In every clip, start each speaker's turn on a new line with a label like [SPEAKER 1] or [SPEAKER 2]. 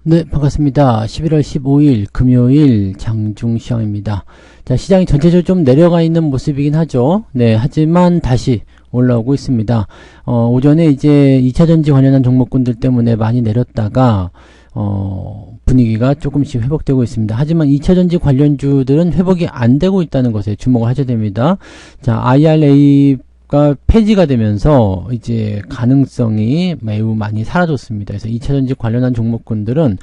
[SPEAKER 1] 네, 반갑습니다. 11월 15일 금요일 장중 시황입니다. 자, 시장이 전체적으로 좀 내려가 있는 모습이긴 하죠. 네, 하지만 다시 올라오고 있습니다. 오전에 이제 2차전지 관련한 종목군들 때문에 많이 내렸다가, 분위기가 조금씩 회복되고 있습니다. 하지만 2차전지 관련주들은 회복이 안 되고 있다는 것에 주목을 하셔야 됩니다. 자, IRA가 폐지가 되면서 이제 가능성이 매우 많이 사라졌습니다. 그래서 2차전지 관련한 종목군들은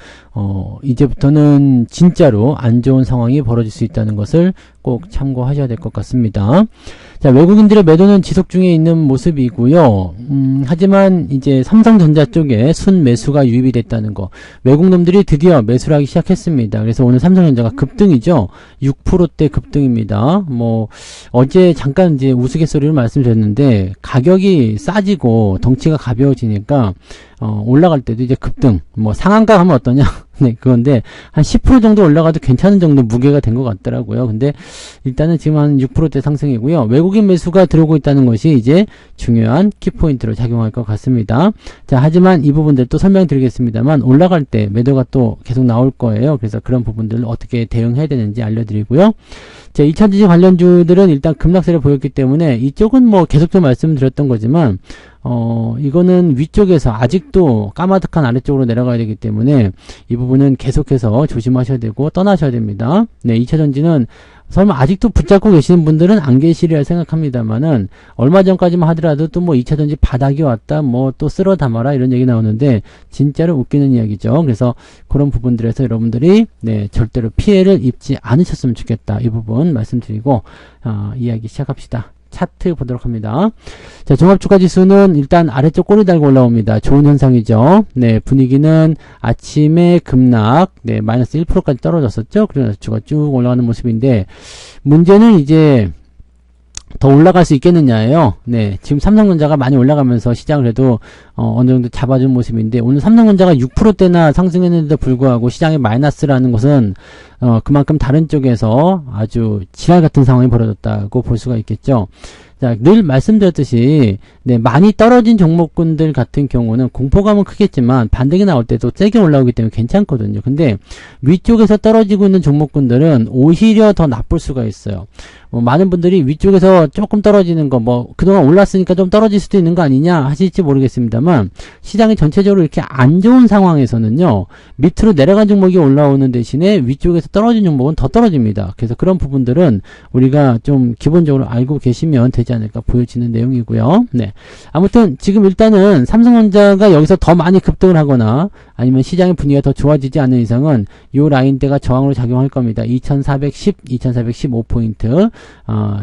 [SPEAKER 1] 이제부터는 진짜로 안 좋은 상황이 벌어질 수 있다는 것을 꼭 참고하셔야 될 것 같습니다. 자, 외국인들의 매도는 지속 중에 있는 모습이고요. 하지만 이제 삼성전자 쪽에 순매수가 유입이 됐다는 거. 외국놈들이 드디어 매수를 하기 시작했습니다. 그래서 오늘 삼성전자가 급등이죠. 6%대 급등입니다. 어제 잠깐 이제 우스갯소리를 말씀드렸는데, 가격이 싸지고 덩치가 가벼워지니까, 올라갈 때도 이제 급등, 상한가 하면 어떠냐? 네, 그건데, 한 10% 정도 올라가도 괜찮은 정도 무게가 된 것 같더라고요. 근데, 일단은 지금 한 6%대 상승이고요. 외국인 매수가 들어오고 있다는 것이 이제 중요한 키포인트로 작용할 것 같습니다. 자, 하지만 이 부분들 또 설명드리겠습니다만, 올라갈 때 매도가 또 계속 나올 거예요. 그래서 그런 부분들을 어떻게 대응해야 되는지 알려드리고요. 자, 2차전지 관련주들은 일단 급락세를 보였기 때문에, 이쪽은 계속 좀 말씀드렸던 거지만, 이거는 위쪽에서 아직도 까마득한 아래쪽으로 내려가야 되기 때문에 이 부분은 계속해서 조심하셔야 되고 떠나셔야 됩니다. 네, 2차전지는 설마 아직도 붙잡고 계시는 분들은 안 계시리라 생각합니다만은 얼마 전까지만 하더라도 또 2차전지 바닥이 왔다 또 쓸어 담아라 이런 얘기 나오는데 진짜로 웃기는 이야기죠. 그래서 그런 부분들에서 여러분들이 절대로 피해를 입지 않으셨으면 좋겠다. 이 부분 말씀드리고 이야기 시작합시다. 차트 보도록 합니다. 자, 종합주가지수는 일단 아래쪽 꼬리 달고 올라옵니다. 좋은 현상이죠. 네, 분위기는 아침에 급락, 마이너스 1%까지 떨어졌었죠. 그래서 주가 쭉 올라가는 모습인데, 문제는 이제 더 올라갈 수 있겠느냐예요. 네, 지금 삼성전자가 많이 올라가면서 시장을 그래도 어느 정도 잡아준 모습인데, 오늘 삼성전자가 6%대나 상승했는데도 불구하고 시장이 마이너스라는 것은 그만큼 다른 쪽에서 아주 지랄 같은 상황이 벌어졌다고 볼 수가 있겠죠. 자, 늘 말씀드렸듯이 많이 떨어진 종목군들 같은 경우는 공포감은 크겠지만 반등이 나올 때도 세게 올라오기 때문에 괜찮거든요. 근데 위쪽에서 떨어지고 있는 종목군들은 오히려 더 나쁠 수가 있어요. 많은 분들이 위쪽에서 조금 떨어지는 거 그동안 올랐으니까 좀 떨어질 수도 있는 거 아니냐 하실지 모르겠습니다만, 시장이 전체적으로 이렇게 안 좋은 상황에서는요, 밑으로 내려간 종목이 올라오는 대신에 위쪽에서 떨어진 종목은 더 떨어집니다. 그래서 그런 부분들은 우리가 좀 기본적으로 알고 계시면 되지 않을까 보여지는 내용이고요. 네. 아무튼 지금 일단은 삼성전자가 여기서 더 많이 급등을 하거나 아니면 시장의 분위기가 더 좋아지지 않는 이상은 요 라인대가 저항으로 작용할 겁니다. 2410, 2415포인트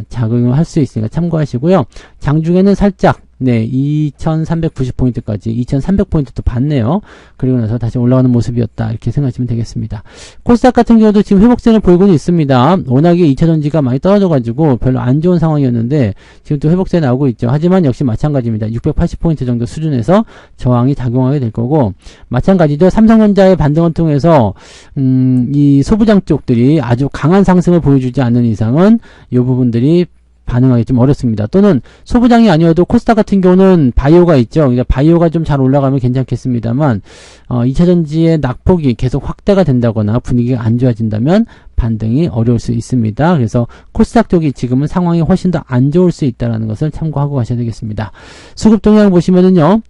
[SPEAKER 1] 작용을 할 수 있으니까 참고하시고요. 장중에는 살짝 2390포인트까지 2300포인트도 봤네요. 그리고 나서 다시 올라가는 모습이었다 이렇게 생각하시면 되겠습니다. 코스닥 같은 경우도 지금 회복세를 보이고는 있습니다. 워낙에 2차전지가 많이 떨어져가지고 별로 안 좋은 상황이었는데 지금 또 회복세 나오고 있죠. 하지만 역시 마찬가지입니다. 680포인트 정도 수준에서 저항이 작용하게 될 거고, 마찬가지죠. 삼성전자의 반등을 통해서 이 소부장 쪽들이 아주 강한 상승을 보여주지 않는 이상은 이 부분들이 반응하기 좀 어렵습니다. 또는 소부장이 아니어도 코스닥 같은 경우는 바이오가 있죠. 그러니까 바이오가 좀 잘 올라가면 괜찮겠습니다만 2차전지의 낙폭이 계속 확대가 된다거나 분위기가 안 좋아진다면 반등이 어려울 수 있습니다. 그래서 코스닥 쪽이 지금은 상황이 훨씬 더 안 좋을 수 있다는 것을 참고하고 가셔야 되겠습니다. 수급 동향 보시면은요,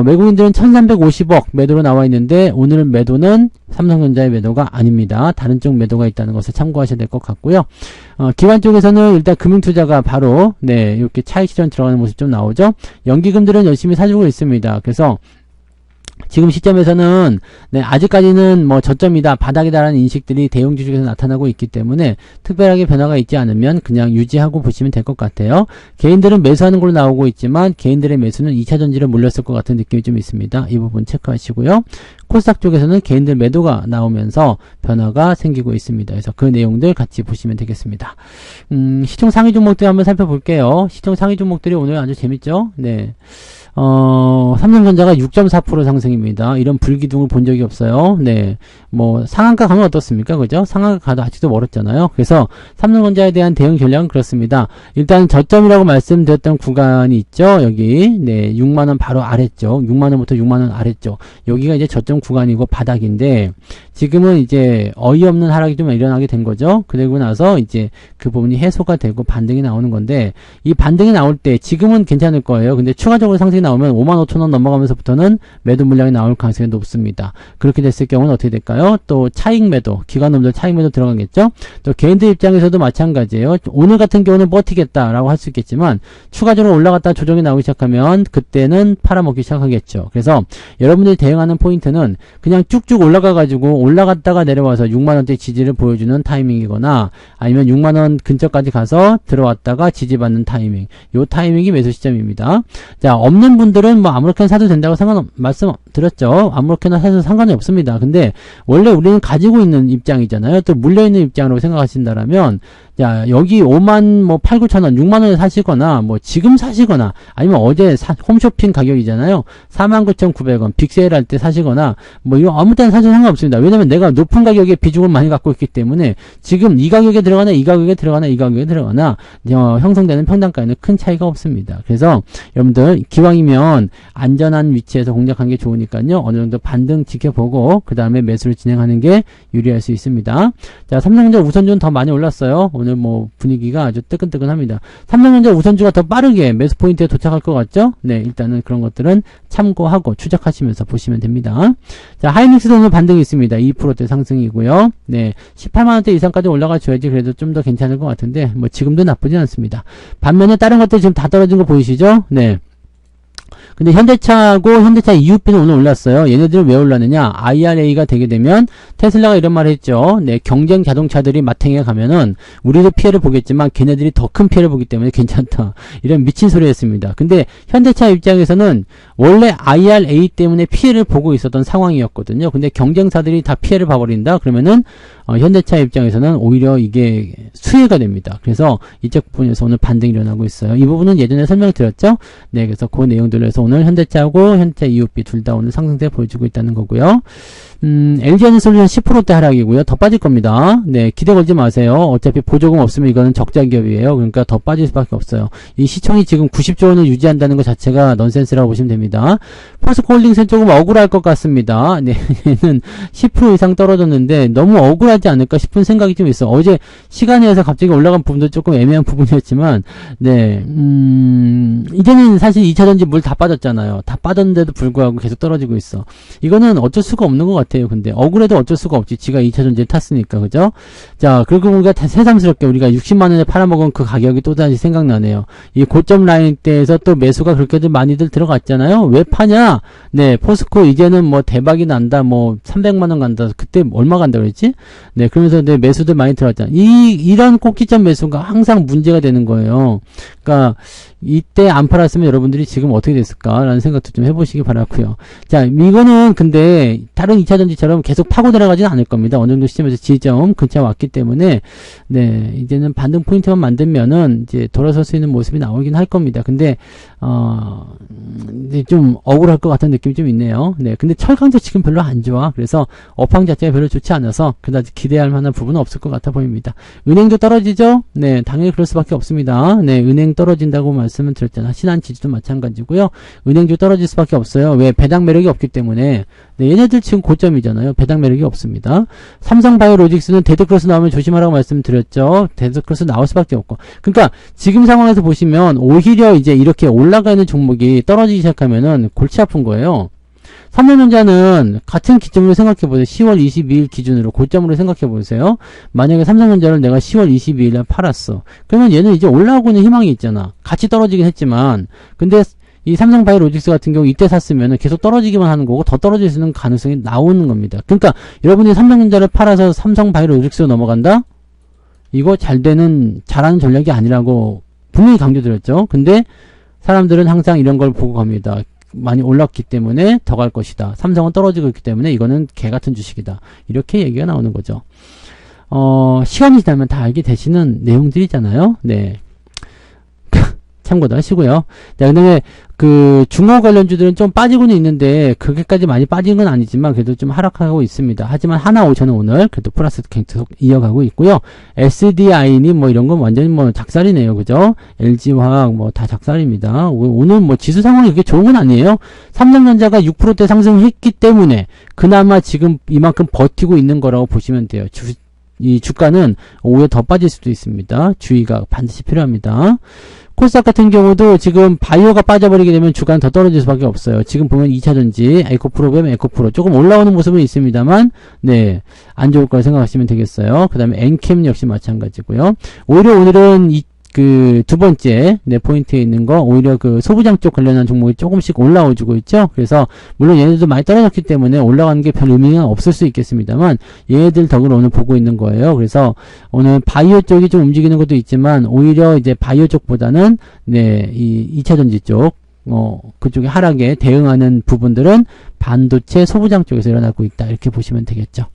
[SPEAKER 1] 외국인들은 1350억 매도로 나와 있는데 오늘 매도는 삼성전자의 매도가 아닙니다. 다른 쪽 매도가 있다는 것을 참고하셔야 될 것 같고요. 기관 쪽에서는 일단 금융투자가 바로 이렇게 차익 실현 들어가는 모습 좀 나오죠. 연기금들은 열심히 사주고 있습니다. 그래서 지금 시점에서는 아직까지는 저점이다, 바닥이다라는 인식들이 대형주 중에서 나타나고 있기 때문에 특별하게 변화가 있지 않으면 그냥 유지하고 보시면 될 것 같아요. 개인들은 매수하는 걸로 나오고 있지만 개인들의 매수는 2차전지를 몰렸을 것 같은 느낌이 좀 있습니다. 이 부분 체크하시고요. 코스닥 쪽에서는 개인들 매도가 나오면서 변화가 생기고 있습니다. 그래서 그 내용들 같이 보시면 되겠습니다. 시총 상위 종목들 한번 살펴볼게요. 시총 상위 종목들이 오늘 아주 재밌죠? 네. 삼성전자가 6.4% 상승입니다. 이런 불기둥을 본 적이 없어요. 네. 뭐, 상한가 가면 어떻습니까? 그죠? 상한가 가도 아직도 멀었잖아요. 그래서 삼성전자에 대한 대응 전략은 그렇습니다. 일단 저점이라고 말씀드렸던 구간이 있죠. 여기. 네. 6만원 바로 아래쪽. 6만원부터 6만원 아래쪽. 여기가 이제 저점 구간이고 바닥인데, 지금은 이제 어이없는 하락이 좀 일어나게 된 거죠. 그리고 나서 이제 그 부분이 해소가 되고 반등이 나오는 건데, 이 반등이 나올 때 지금은 괜찮을 거예요. 근데 추가적으로 상승이 나오면 55,000원 넘어가면서부터는 매도 물량이 나올 가능성이 높습니다. 그렇게 됐을 경우는 어떻게 될까요? 또 차익 매도, 기관놈들 차익 매도 들어가겠죠? 또 개인들 입장에서도 마찬가지예요. 오늘 같은 경우는 버티겠다라고 할 수 있겠지만 추가적으로 올라갔다 조정이 나오기 시작하면 그때는 팔아먹기 시작하겠죠. 그래서 여러분들이 대응하는 포인트는 그냥 쭉쭉 올라가가지고 올라갔다가 내려와서 6만원대 지지를 보여주는 타이밍이거나 아니면 6만원 근처까지 가서 들어왔다가 지지받는 타이밍, 요 타이밍이 매수 시점입니다. 자, 없는 분들은 뭐 아무렇게나 사도 된다고 말씀 드렸죠. 아무렇게나 사도 상관이 없습니다. 근데 원래 우리는 가지고 있는 입장이잖아요. 또 물려있는 입장으로 생각하신다라면, 자, 여기 5만 뭐 8, 9천원, 6만원에 사시거나 뭐 지금 사시거나 아니면 어제 홈쇼핑 가격이잖아요. 49,900원 빅세일 할 때 사시거나 뭐 이런 아무 때나 사셔도 상관없습니다. 왜냐면 내가 높은 가격에 비중을 많이 갖고 있기 때문에 지금 이 가격에 들어가나 이 가격에 들어가나 이 가격에 들어가나 형성되는 평단가에는 큰 차이가 없습니다. 그래서 여러분들 기왕이면 안전한 위치에서 공략하는 게 좋으니까요. 어느 정도 반등 지켜보고 그 다음에 매수를 진행하는 게 유리할 수 있습니다. 자, 삼성전자 우선주는 더 많이 올랐어요. 오늘 뭐 분위기가 아주 뜨끈뜨끈합니다. 삼성전자 우선주가 더 빠르게 매수 포인트에 도착할 것 같죠? 네, 일단은 그런 것들은 참고하고 추적하시면서 보시면 됩니다. 자, 하이닉스도 오늘 반등이 있습니다. 2%대 상승이고요. 네, 18만원대 이상까지 올라가 줘야지 그래도 좀 더 괜찮을 것 같은데 뭐 지금도 나쁘진 않습니다. 반면에 다른 것들 지금 다 떨어진 거 보이시죠? 네. 근데 현대차하고 현대차 EUP는 오늘 올랐어요. 얘네들은 왜 올랐느냐? IRA가 되게 되면 테슬라가 이런 말을 했죠. 네, 경쟁 자동차들이 마탱에 가면은 우리도 피해를 보겠지만 걔네들이 더 큰 피해를 보기 때문에 괜찮다. 이런 미친 소리 했습니다. 근데 현대차 입장에서는 원래 IRA 때문에 피해를 보고 있었던 상황이었거든요. 근데 경쟁사들이 다 피해를 봐버린다? 그러면은 현대차 입장에서는 오히려 이게 수혜가 됩니다. 그래서 이쪽 부분에서 오늘 반등이 일어나고 있어요. 이 부분은 예전에 설명드렸죠. 네, 그래서 그 내용들을 해서 오늘 현대차하고 현대차 EUP 둘 다 오늘 상승세 보여주고 있다는 거고요. LG에너지솔루션 10%대 하락이고요. 더 빠질 겁니다. 네, 기대 걸지 마세요. 어차피 보조금 없으면 이거는 적자 기업이에요. 그러니까 더 빠질 수밖에 없어요. 이 시총이 지금 90조 원을 유지한다는 것 자체가 넌센스라고 보시면 됩니다. 포스코홀딩스는 조금 억울할 것 같습니다. 네, 얘는 10% 이상 떨어졌는데 너무 억울하지 않을까 싶은 생각이 좀 있어. 어제 시간에 의해서 갑자기 올라간 부분도 조금 애매한 부분이었지만, 네, 이제는 사실 2차전지 물 다 빠졌잖아요. 다 빠졌는데도 불구하고 계속 떨어지고 있어. 이거는 어쩔 수가 없는 것 같아요. 근데 억울해도 어쩔 수가 없지. 지가 2차전지를 탔으니까, 그죠? 자, 그리고 우리가 새삼스럽게 우리가 60만원에 팔아먹은 그 가격이 또다시 생각나네요. 이 고점 라인 때에서 또 매수가 그렇게들 많이들 들어갔잖아요. 왜 파냐? 네, 포스코 이제는 뭐 대박이 난다. 뭐 300만원 간다. 그때 얼마 간다 그랬지? 네, 그러면서 네, 매수들 많이 들어갔잖아. 이런 꼭지점 매수가 항상 문제가 되는 거예요. 그러니까 이때 안 팔았으면 여러분들이 지금 어떻게 됐을까라는 생각도 좀 해보시기 바라고요. 자, 이거는 근데 다른 2차전지처럼 계속 파고 들어가지는 않을 겁니다. 어느 정도 시점에서 지점 근처에 왔기 때문에 네, 이제는 반등 포인트만 만들면은 이제 돌아설 수 있는 모습이 나오긴 할 겁니다. 근데 이제 좀 억울할 것 같은 느낌이 좀 있네요. 네, 근데 철강도 지금 별로 안 좋아. 그래서 업황 자체가 별로 좋지 않아서 그다지 기대할 만한 부분은 없을 것 같아 보입니다. 은행도 떨어지죠? 네, 당연히 그럴 수밖에 없습니다. 네, 은행 떨어진다고 말씀을 드렸잖아. 신한지주도 마찬가지고요. 은행도 떨어질 수밖에 없어요. 왜? 배당 매력이 없기 때문에. 네, 얘네들 지금 고점이잖아요. 배당 매력이 없습니다. 삼성바이오로직스는 데드크로스 나오면 조심하라고 말씀드렸죠. 데드크로스 나올 수밖에 없고. 그러니까 지금 상황에서 보시면 오히려 이제 이렇게 올라가 있는 종목이 떨어지기 시작하면은 골치 아픈 거예요. 삼성전자는 같은 기점으로 생각해보세요. 10월 22일 기준으로 고점으로 생각해보세요. 만약에 삼성전자를 내가 10월 22일에 팔았어. 그러면 얘는 이제 올라오고 있는 희망이 있잖아. 같이 떨어지긴 했지만 근데 이 삼성바이오로직스 같은 경우 이때 샀으면 계속 떨어지기만 하는 거고 더 떨어질 수 있는 가능성이 나오는 겁니다. 그러니까 여러분이 삼성전자를 팔아서 삼성바이오로직스로 넘어간다? 이거 잘하는 전략이 아니라고 분명히 강조드렸죠. 근데 사람들은 항상 이런 걸 보고 갑니다. 많이 올랐기 때문에 더 갈 것이다. 삼성은 떨어지고 있기 때문에 이거는 개같은 주식이다. 이렇게 얘기가 나오는 거죠. 시간이 지나면 다 알게 되시는 내용들이잖아요. 네. 참고도 하시고요. 자, 그 다음에 그 중화 관련주들은 좀 빠지고는 있는데 그렇게까지 많이 빠진 건 아니지만 그래도 좀 하락하고 있습니다. 하지만 하나오션은 오늘 그래도 플러스 계속 이어가고 있고요. SDI니 뭐 이런 건 완전히 뭐 작살이네요. 그죠? LG화학 뭐 다 작살입니다. 오늘 뭐 지수 상황이 그렇게 좋은 건 아니에요. 삼성전자가 6%대 상승했기 때문에 그나마 지금 이만큼 버티고 있는 거라고 보시면 돼요. 이 주가는 오후에 더 빠질 수도 있습니다. 주의가 반드시 필요합니다. 코스닥 같은 경우도 지금 바이오가 빠져버리게 되면 주가는 더 떨어질 수밖에 없어요. 지금 보면 2차전지 에코프로 보면 에코프로 조금 올라오는 모습은 있습니다만 네, 안 좋을 거라 생각하시면 되겠어요. 그 다음에 엔캠 역시 마찬가지고요. 오히려 오늘은 그 두 번째 네, 포인트에 있는 거 오히려 그 소부장 쪽 관련한 종목이 조금씩 올라오고 있죠. 그래서 물론 얘네들도 많이 떨어졌기 때문에 올라가는 게 별 의미가 없을 수 있겠습니다만 얘네들 덕을 오늘 보고 있는 거예요. 그래서 오늘 바이오 쪽이 좀 움직이는 것도 있지만 오히려 이제 바이오 쪽보다는 네, 이 2차전지 쪽 그쪽의 하락에 대응하는 부분들은 반도체 소부장 쪽에서 일어나고 있다. 이렇게 보시면 되겠죠.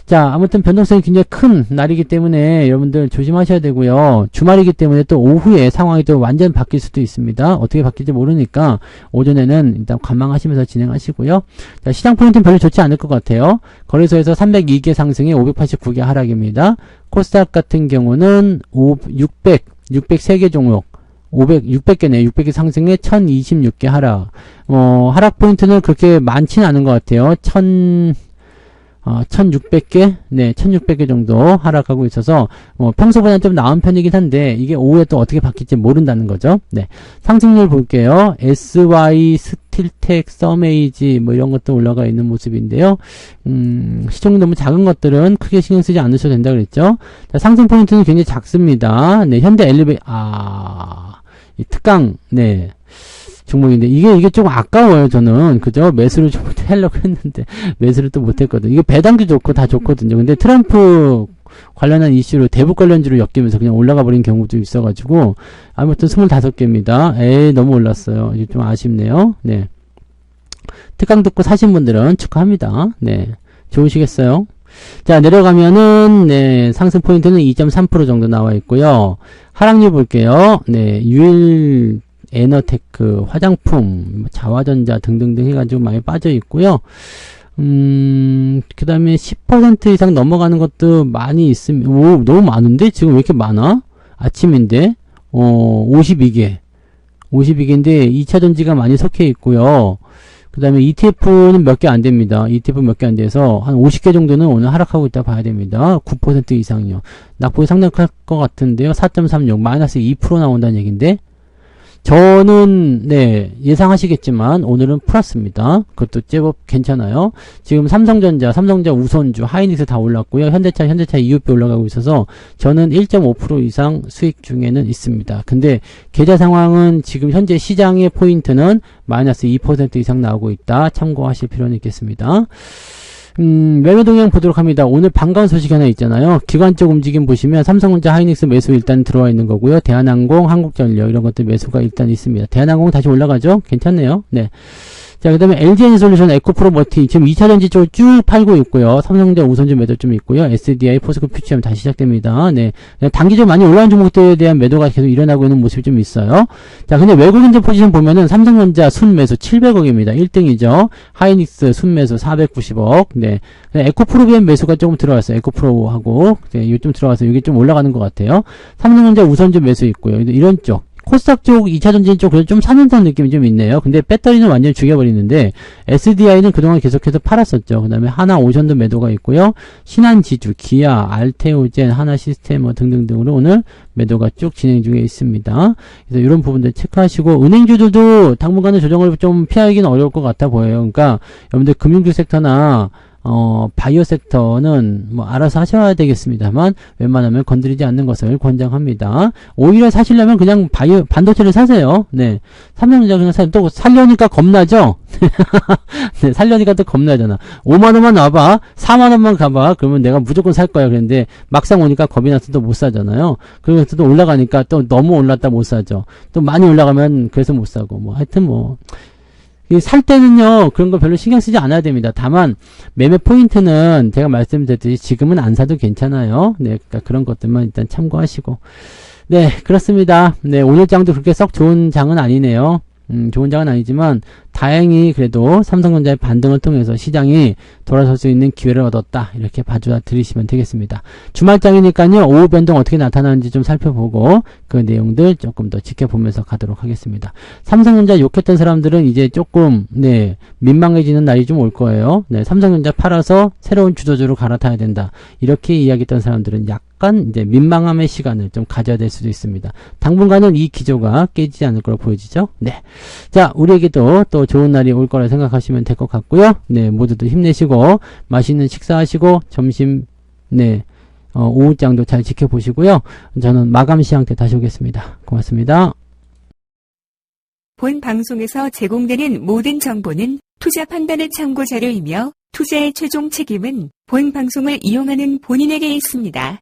[SPEAKER 1] 자, 아무튼 변동성이 굉장히 큰 날이기 때문에 여러분들 조심하셔야 되고요. 주말이기 때문에 또 오후에 상황이 또 완전 바뀔 수도 있습니다. 어떻게 바뀔지 모르니까 오전에는 일단 관망하시면서 진행하시고요. 자, 시장 포인트는 별로 좋지 않을 것 같아요. 거래소에서 302개 상승에 589개 하락입니다. 코스닥 같은 경우는 603개 종목 600개네요. 600개 상승에 1026개 하락. 하락 포인트는 그렇게 많지는 않은 것 같아요. 1600개? 네, 1600개 정도 하락하고 있어서, 평소보다는 좀 나은 편이긴 한데, 이게 오후에 또 어떻게 바뀔지 모른다는 거죠. 네. 상승률 볼게요. SY, 스틸텍, 썸에이지, 뭐 이런 것도 올라가 있는 모습인데요. 시총이 너무 작은 것들은 크게 신경 쓰지 않으셔도 된다 그랬죠. 자, 상승 포인트는 굉장히 작습니다. 네, 현대 이 특강, 네. 종목인데, 이게 조금 아까워요, 저는. 그죠? 매수를 좀 하려고 했는데, 매수를 또 못했거든요. 이게 배당도 좋고 다 좋거든요. 근데 트럼프 관련한 이슈로 대북 관련주로 엮이면서 그냥 올라가 버린 경우도 있어가지고, 아무튼 25개입니다. 에이, 너무 올랐어요. 이게 좀 아쉽네요. 네. 특강 듣고 사신 분들은 축하합니다. 네. 좋으시겠어요? 자, 내려가면은, 네, 상승 포인트는 2.3% 정도 나와 있고요. 하락률 볼게요. 네, 유일, 에너테크, 화장품, 자화전자 등등등 해가지고 많이 빠져 있고요. 그 다음에 10% 이상 넘어가는 것도 많이 있습니다. 오, 너무 많은데? 지금 왜 이렇게 많아? 아침인데? 52개. 52개인데, 2차전지가 많이 섞여 있고요. 그 다음에 ETF는 몇 개 안 됩니다. ETF 몇 개 안 돼서 한 50개 정도는 오늘 하락하고 있다 봐야 됩니다. 9% 이상이요. 낙폭이 상당할 것 같은데요. 4.36, 마이너스 2% 나온다는 얘기인데, 저는 네 예상하시겠지만 오늘은 플러스입니다. 그것도 제법 괜찮아요. 지금 삼성전자 우선주, 하이닉스 다 올랐고요. 현대차 EUP 올라가고 있어서 저는 1.5% 이상 수익 중에는 있습니다. 근데 계좌 상황은 지금 현재 시장의 포인트는 마이너스 2% 이상 나오고 있다. 참고하실 필요는 있겠습니다. 매매 동향 보도록 합니다. 오늘 반가운 소식이 하나 있잖아요. 기관적 움직임 보시면 삼성전자, 하이닉스 매수 일단 들어와 있는 거고요. 대한항공, 한국전력 이런 것들 매수가 일단 있습니다. 대한항공 다시 올라가죠? 괜찮네요. 네. 자, 그 다음에 LG에너솔루션, 에코프로 머티 지금 2차전지 쪽을 쭉 팔고 있고요. 삼성전자 우선주 매도 좀 있고요. SDI, 포스코 퓨처엠 다시 시작됩니다. 네. 단기적으로 많이 올라온 종목들에 대한 매도가 계속 일어나고 있는 모습이 좀 있어요. 자, 근데 외국인들 포지션 보면은 삼성전자 순매수 700억입니다. 1등이죠. 하이닉스 순매수 490억. 네. 에코프로비엠 매수가 조금 들어왔어요. 에코프로하고. 네, 이거 좀 들어와서 여기 좀 올라가는 것 같아요. 삼성전자 우선주 매수 있고요. 이런 쪽. 코스닥 쪽, 2차전지 쪽, 그래도 좀 사는다는 느낌이 좀 있네요. 근데 배터리는 완전히 죽여버리는데, SDI는 그동안 계속해서 팔았었죠. 그 다음에 하나오션도 매도가 있고요. 신한지주, 기아, 알테오젠, 하나시스템, 뭐 등등등으로 오늘 매도가 쭉 진행 중에 있습니다. 그래서 이런 부분들 체크하시고, 은행주들도 당분간은 조정을 좀 피하기는 어려울 것 같아 보여요. 그러니까, 여러분들 금융주 섹터나, 바이오 섹터는 뭐 알아서 하셔야 되겠습니다만 웬만하면 건드리지 않는 것을 권장합니다. 오히려 사시려면 그냥 반도체를 사세요. 네. 삼성전자 그냥 사요. 또 살려니까 겁나죠? 네, 살려니까 또 겁나잖아. 5만원만 와봐. 4만원만 가봐. 그러면 내가 무조건 살 거야. 그런데 막상 오니까 겁이 나서 또 못 사잖아요. 그래서 또 올라가니까 또 너무 올랐다 못 사죠. 또 많이 올라가면 그래서 못 사고. 뭐 하여튼 뭐. 살 때는요, 그런 거 별로 신경 쓰지 않아야 됩니다. 다만, 매매 포인트는 제가 말씀드렸듯이 지금은 안 사도 괜찮아요. 네, 그러니까 그런 것들만 일단 참고하시고. 네, 그렇습니다. 네, 오늘 장도 그렇게 썩 좋은 장은 아니네요. 좋은 장은 아니지만 다행히 그래도 삼성전자의 반등을 통해서 시장이 돌아설 수 있는 기회를 얻었다. 이렇게 봐주시면 되겠습니다. 주말장이니까요. 오후 변동 어떻게 나타나는지 좀 살펴보고 그 내용들 조금 더 지켜보면서 가도록 하겠습니다. 삼성전자 욕했던 사람들은 이제 조금 네, 민망해지는 날이 좀 올 거예요. 네, 삼성전자 팔아서 새로운 주도주로 갈아타야 된다. 이렇게 이야기했던 사람들은 약간 이제 민망함의 시간을 좀 가져야 될 수도 있습니다. 당분간은 이 기조가 깨지지 않을 거로 보여지죠. 네. 자, 우리에게도 또 좋은 날이 올 거라 생각하시면 될 것 같고요. 네, 모두들 힘내시고 맛있는 식사하시고 점심 네, 오후장도 잘 지켜보시고요. 저는 마감 시황 때 다시 오겠습니다. 고맙습니다.
[SPEAKER 2] 본 방송에서 제공되는 모든 정보는 투자 판단의 참고 자료이며 투자의 최종 책임은 본 방송을 이용하는 본인에게 있습니다.